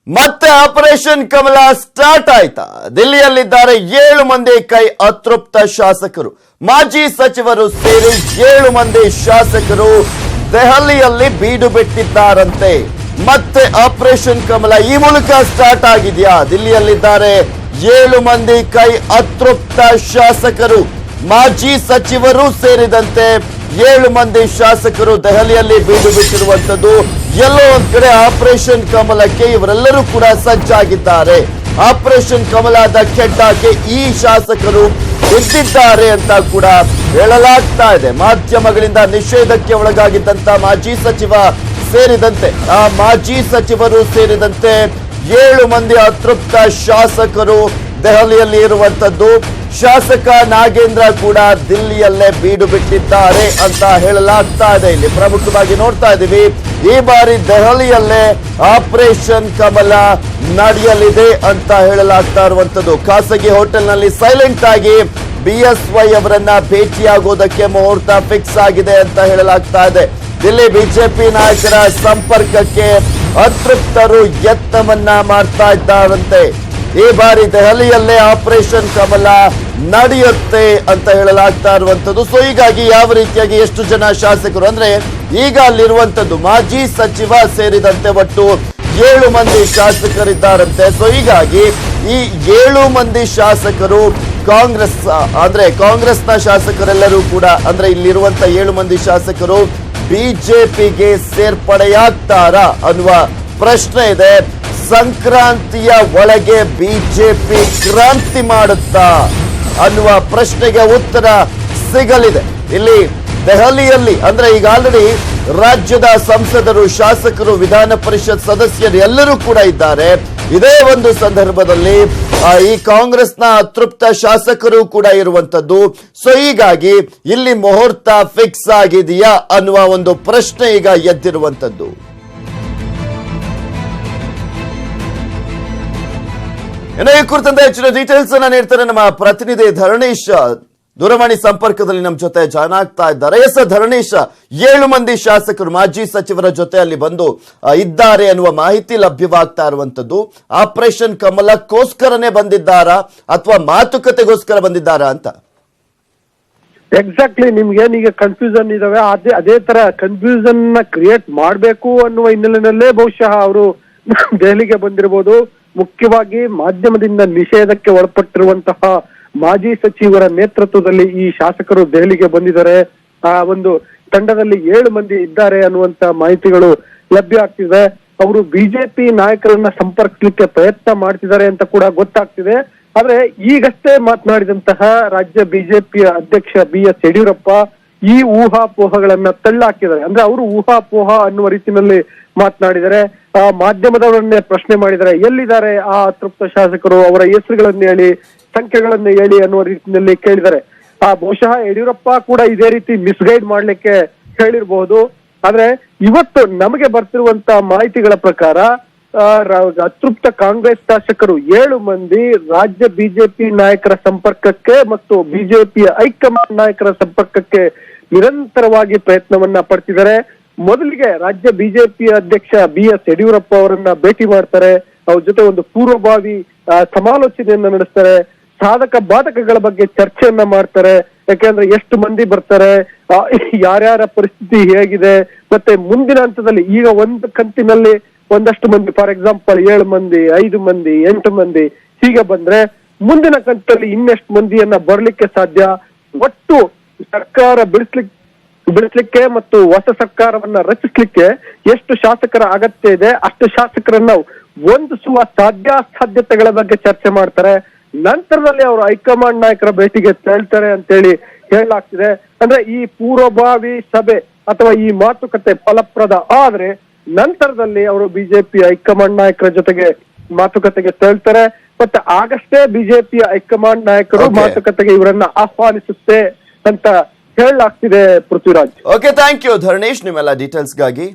ಮತ್ತೆ ಆಪರೇಷನ್ ಕಮಲ ಸ್ಟಾರ್ಟ್ ಆಯ್ತಾ? ದಿಲ್ಲಿಯಲ್ಲಿದ್ದಾರೆ 7 ಮಂದಿ ಕೈ ಅತೃಪ್ತ ಶಾಸಕರು. ಮಾಜಿ ಸಚಿವರು ಸೇರಿ 7 ಮಂದಿ ಶಾಸಕರು ದೆಹಲಿಯಲ್ಲಿ ಬೀಡು ಬಿಟ್ಟಿದ್ದಾರಂತೆ. ಮತ್ತೆ ಆಪರೇಷನ್ ಕಮಲ ಈ ಮೂಲಕ ಸ್ಟಾರ್ಟ್ ಆಗಿದೆಯಾ? ದಿಲ್ಲಿಯಲ್ಲಿದ್ದಾರೆ 7 ಮಂದಿ ಕೈ ಅತೃಪ್ತ ಶಾಸಕರು, ಮಾಜಿ ಸಚಿವರು ಸೇರಿದಂತೆ 7 ಮಂದಿ ಶಾಸಕರು ದೆಹಲಿಯಲ್ಲಿ ಬೀಡು ಬಿಟ್ಟಿರುವಂತದ್ದು. ಎಲ್ಲೋ ಒಂದ್ ಕಡೆ ಆಪರೇಷನ್ ಕಮಲಕ್ಕೆ ಇವರೆಲ್ಲರೂ ಕೂಡ ಸಜ್ಜಾಗಿದ್ದಾರೆ. ಆಪರೇಷನ್ ಕಮಲದ ಕೆಡ್ಡಾಗೆ ಈ ಶಾಸಕರು ಬಿದ್ದಿದ್ದಾರೆ ಅಂತ ಕೂಡ ಹೇಳಲಾಗ್ತಾ ಇದೆ. ಮಾಧ್ಯಮಗಳಿಂದ ನಿಷೇಧಕ್ಕೆ ಒಳಗಾಗಿದ್ದಂತ ಮಾಜಿ ಸಚಿವ ಸೇರಿದಂತೆ ಮಾಜಿ ಸಚಿವರು ಸೇರಿದಂತೆ 7 ಮಂದಿ ಅತೃಪ್ತ ಶಾಸಕರು ದೆಹಲಿಯಲ್ಲಿ ಇರುವಂತದ್ದು. ಶಾಸಕ ನಾಗೇಂದ್ರ ಕೂಡ ದಿಲ್ಲಿಯಲ್ಲೇ ಬೀಡು ಬಿಟ್ಟಿದ್ದಾರೆ ಅಂತ ಹೇಳಲಾಗ್ತಾ ಇದೆ. ಇಲ್ಲಿ ಪ್ರಮುಖವಾಗಿ ನೋಡ್ತಾ ಇದ್ದೀವಿ, ಈ ಬಾರಿ ದೆಹಲಿಯಲ್ಲೇ ಆಪರೇಷನ್ ಕಮಲ ನಡೆಯಲಿದೆ ಅಂತ ಹೇಳಲಾಗ್ತಾ ಇರುವಂತದ್ದು. ಖಾಸಗಿ ಹೋಟೆಲ್ನಲ್ಲಿ ಸೈಲೆಂಟ್ ಆಗಿ BSY ಅವರನ್ನ ಭೇಟಿಯಾಗೋದಕ್ಕೆ ಮುಹೂರ್ತ ಫಿಕ್ಸ್ ಆಗಿದೆ ಅಂತ ಹೇಳಲಾಗ್ತಾ ಇದೆ. ದಿಲ್ಲಿ ಬಿಜೆಪಿ ನಾಯಕರ ಸಂಪರ್ಕಕ್ಕೆ ಅತೃಪ್ತರು ಯತ್ನವನ್ನ ಮಾಡ್ತಾ ಇದ್ದಾರಂತೆ. ಈ ಬಾರಿ ದೆಹಲಿಯಲ್ಲೇ ಆಪರೇಷನ್ ಕಮಲ ನಡೆಯುತ್ತೆ ಅಂತ ಹೇಳಲಾಗ್ತಾ ಇರುವಂತದ್ದು. ಸೊ ಹೀಗಾಗಿ ಯಾವ ರೀತಿಯಾಗಿ ಎಷ್ಟು ಜನ ಶಾಸಕರು ಅಂದ್ರೆ ಈಗ ಅಲ್ಲಿರುವಂತದ್ದು ಮಾಜಿ ಸಚಿವ ಸೇರಿದಂತೆ ಒಟ್ಟು 7 ಮಂದಿ ಶಾಸಕರಿದ್ದಾರಂತೆ. ಸೊ ಹೀಗಾಗಿ ಈ 7 ಮಂದಿ ಶಾಸಕರು ಕಾಂಗ್ರೆಸ್ನ ಶಾಸಕರೆಲ್ಲರೂ ಕೂಡ ಅಂದ್ರೆ ಇಲ್ಲಿರುವಂತ 7 ಮಂದಿ ಶಾಸಕರು ಬಿಜೆಪಿಗೆ ಸೇರ್ಪಡೆಯಾಗ್ತಾರಾ ಅನ್ನುವ ಪ್ರಶ್ನೆ ಇದೆ. ಸಂಕ್ರಾಂತಿಯ ಒಳಗೆ ಬಿಜೆಪಿ ಕ್ರಾಂತಿ ಮಾಡುತ್ತಾ ಅನ್ನುವ ಪ್ರಶ್ನೆಗೆ ಉತ್ತರ ಸಿಗಲಿದೆ. ಇಲ್ಲಿ ದೆಹಲಿಯಲ್ಲಿ ಅಂದ್ರೆ ಈಗ ಆಲ್ರೆಡಿ ರಾಜ್ಯದ ಸಂಸದರು, ಶಾಸಕರು, ವಿಧಾನ ಪರಿಷತ್ ಸದಸ್ಯರು ಎಲ್ಲರೂ ಕೂಡ ಇದ್ದಾರೆ. ಇದೇ ಒಂದು ಸಂದರ್ಭದಲ್ಲಿ ಈ ಕಾಂಗ್ರೆಸ್ನ ಅತೃಪ್ತ ಶಾಸಕರು ಕೂಡ ಇರುವಂತದ್ದು. ಸೊ ಹೀಗಾಗಿ ಇಲ್ಲಿ ಮುಹೂರ್ತ ಫಿಕ್ಸ್ ಆಗಿದೆಯಾ ಅನ್ನುವ ಒಂದು ಪ್ರಶ್ನೆ ಈಗ ಎದ್ದಿರುವಂತದ್ದು. ಇನ್ನು ಈ ಕುರಿತಂತೆ ಹೆಚ್ಚಿನ ಡೀಟೇಲ್ಸ್ ಅನ್ನ ನೀಡ್ತಾರೆ ನಮ್ಮ ಪ್ರತಿನಿಧಿ ಧರಣೀಶ್. ದೂರವಾಣಿ ಸಂಪರ್ಕದಲ್ಲಿ ನಮ್ಮ ಜೊತೆ ಜಾಯ್ನ್ ಆಗ್ತಾ ಇದ್ದಾರೆ. ಎಸ್ ಧರಣೀಶ್, 7 ಮಂದಿ ಶಾಸಕರು ಮಾಜಿ ಸಚಿವರ ಜೊತೆ ಅಲ್ಲಿ ಬಂದು ಇದ್ದಾರೆ ಅನ್ನುವ ಮಾಹಿತಿ ಲಭ್ಯವಾಗ್ತಾ ಇರುವಂತದ್ದು. ಆಪರೇಷನ್ ಕಮಲಕ್ಕೋಸ್ಕರನೇ ಬಂದಿದ್ದಾರಾ ಅಥವಾ ಮಾತುಕತೆಗೋಸ್ಕರ ಬಂದಿದ್ದಾರಾ ಅಂತ? ಎಕ್ಸಾಕ್ಟ್ಲಿ, ನಿಮ್ಗೇನೀಗ ಕನ್ಫ್ಯೂಷನ್ ಇದಾವೆ, ಅದೇ ತರ ಕನ್ಫ್ಯೂಷನ್ ನ ಕ್ರಿಯೇಟ್ ಮಾಡಬೇಕು ಅನ್ನುವ ಹಿನ್ನೆಲೆಯಲ್ಲೇ ಬಹುಶಃ ಅವರು ದೆಹಲಿಗೆ ಬಂದಿರಬಹುದು. ಮುಖ್ಯವಾಗಿ ಮಾಧ್ಯಮದಿಂದ ನಿಷೇಧಕ್ಕೆ ಒಳಪಟ್ಟಿರುವಂತಹ ಮಾಜಿ ಸಚಿವರ ನೇತೃತ್ವದಲ್ಲಿ ಈ ಶಾಸಕರು ದೆಹಲಿಗೆ ಬಂದಿದ್ದಾರೆ. ಆ ಒಂದು ತಂಡದಲ್ಲಿ 7 ಮಂದಿ ಇದ್ದಾರೆ ಅನ್ನುವಂತ ಮಾಹಿತಿಗಳು ಲಭ್ಯ ಆಗ್ತಿದೆ. ಅವರು ಬಿಜೆಪಿ ನಾಯಕರನ್ನ ಸಂಪರ್ಕಿಸಲಿಕ್ಕೆ ಪ್ರಯತ್ನ ಮಾಡ್ತಿದ್ದಾರೆ ಅಂತ ಕೂಡ ಗೊತ್ತಾಗ್ತಿದೆ. ಆದ್ರೆ ಈಗಷ್ಟೇ ಮಾತನಾಡಿದಂತಹ ರಾಜ್ಯ ಬಿಜೆಪಿಯ ಅಧ್ಯಕ್ಷ BS ಯಡಿಯೂರಪ್ಪ ಈ ಊಹಾಪೋಹಗಳನ್ನ ತಳ್ಳಾಕಿದ್ದಾರೆ. ಅಂದ್ರೆ ಅವರು ಊಹಾಪೋಹ ಅನ್ನುವ ರೀತಿಯಲ್ಲಿ ಮಾತನಾಡಿದರೆ ಮಾಧ್ಯಮದವರನ್ನೇ ಪ್ರಶ್ನೆ ಮಾಡಿದರೆ ಎಲ್ಲಿದ್ದಾರೆ ಆ ಅತೃಪ್ತ ಶಾಸಕರು, ಅವರ ಹೆಸರುಗಳನ್ನು ಹೇಳಿ, ಸಂಖ್ಯೆಗಳನ್ನು ಹೇಳಿ ಅನ್ನುವ ರೀತಿಯಲ್ಲಿ ಕೇಳಿದ್ದಾರೆ. ಬಹುಶಃ ಯಡಿಯೂರಪ್ಪ ಕೂಡ ಇದೇ ರೀತಿ ಮಿಸ್ಗೈಡ್ ಮಾಡ್ಲಿಕ್ಕೆ ಹೇಳಿರಬಹುದು. ಆದ್ರೆ ಇವತ್ತು ನಮಗೆ ಬರ್ತಿರುವಂತ ಮಾಹಿತಿಗಳ ಪ್ರಕಾರ ಅತೃಪ್ತ ಕಾಂಗ್ರೆಸ್ ಶಾಸಕರು 7 ಮಂದಿ ರಾಜ್ಯ ಬಿಜೆಪಿ ನಾಯಕರ ಸಂಪರ್ಕಕ್ಕೆ ಮತ್ತು ಬಿಜೆಪಿಯ ಹೈಕಮಾಂಡ್ ನಾಯಕರ ಸಂಪರ್ಕಕ್ಕೆ ನಿರಂತರವಾಗಿ ಪ್ರಯತ್ನವನ್ನ ಪಡ್ತಿದ್ದಾರೆ. ಮೊದಲಿಗೆ ರಾಜ್ಯ ಬಿಜೆಪಿ ಅಧ್ಯಕ್ಷ BS ಯಡಿಯೂರಪ್ಪ ಅವರನ್ನ ಭೇಟಿ ಮಾಡ್ತಾರೆ. ಅವ್ರ ಜೊತೆ ಒಂದು ಪೂರ್ವಭಾವಿ ಸಮಾಲೋಚನೆಯನ್ನ ನಡೆಸ್ತಾರೆ. ಸಾಧಕ ಬಾಧಕಗಳ ಬಗ್ಗೆ ಚರ್ಚೆಯನ್ನ ಮಾಡ್ತಾರೆ. ಯಾಕೆಂದ್ರೆ ಎಷ್ಟು ಮಂದಿ ಬರ್ತಾರೆ, ಯಾರ್ಯಾರ ಪರಿಸ್ಥಿತಿ ಹೇಗಿದೆ, ಮತ್ತೆ ಮುಂದಿನ ಹಂತದಲ್ಲಿ ಈಗ ಒಂದು ಕಂತಿನಲ್ಲಿ ಒಂದಷ್ಟು ಮಂದಿ, ಫಾರ್ ಎಕ್ಸಾಂಪಲ್ 7 ಮಂದಿ, 5 ಮಂದಿ, 8 ಮಂದಿ ಹೀಗೆ ಬಂದ್ರೆ ಮುಂದಿನ ಕಂತಲ್ಲಿ ಇನ್ನೆಷ್ಟು ಮಂದಿಯನ್ನ ಬರ್ಲಿಕ್ಕೆ ಸಾಧ್ಯ, ಒಟ್ಟು ಸರ್ಕಾರ ಬಿಡಿಸ್ಲಿಕ್ಕೆ ಮತ್ತು ಹೊಸ ಸರ್ಕಾರವನ್ನ ರಚಿಸ್ಲಿಕ್ಕೆ ಎಷ್ಟು ಶಾಸಕರ ಅಗತ್ಯ ಇದೆ, ಅಷ್ಟು ಶಾಸಕರನ್ನ ಹೊಂದಿಸುವ ಸಾಧ್ಯತೆಗಳ ಬಗ್ಗೆ ಚರ್ಚೆ ಮಾಡ್ತಾರೆ. ನಂತರದಲ್ಲಿ ಅವರು ಹೈಕಮಾಂಡ್ ನಾಯಕರ ಭೇಟಿಗೆ ತೆರಳ್ತಾರೆ ಅಂತೇಳಿ ಹೇಳಲಾಗ್ತಿದೆ. ಅಂದ್ರೆ ಈ ಪೂರ್ವಭಾವಿ ಸಭೆ ಅಥವಾ ಈ ಮಾತುಕತೆ ಫಲಪ್ರದ ಆದ್ರೆ ನಂತರದಲ್ಲಿ ಅವರು ಬಿಜೆಪಿ ಹೈಕಮಾಂಡ್ ನಾಯಕರ ಜೊತೆಗೆ ಮಾತುಕತೆಗೆ ತೆರಳ್ತಾರೆ. ಮತ್ತೆ ಆಗಷ್ಟೇ ಬಿಜೆಪಿಯ ಹೈಕಮಾಂಡ್ ನಾಯಕರು ಮಾತುಕತೆಗೆ ಇವರನ್ನ ಆಹ್ವಾನಿಸುತ್ತೆ ಅಂತ ಹೇಳಲಾಗ್ತಿದೆ. Prithviraj. Okay, thank you Dharanesh ನಿಮ್ಮೆಲ್ಲ ಡೀಟೇಲ್ಸ್ಗಾಗಿ.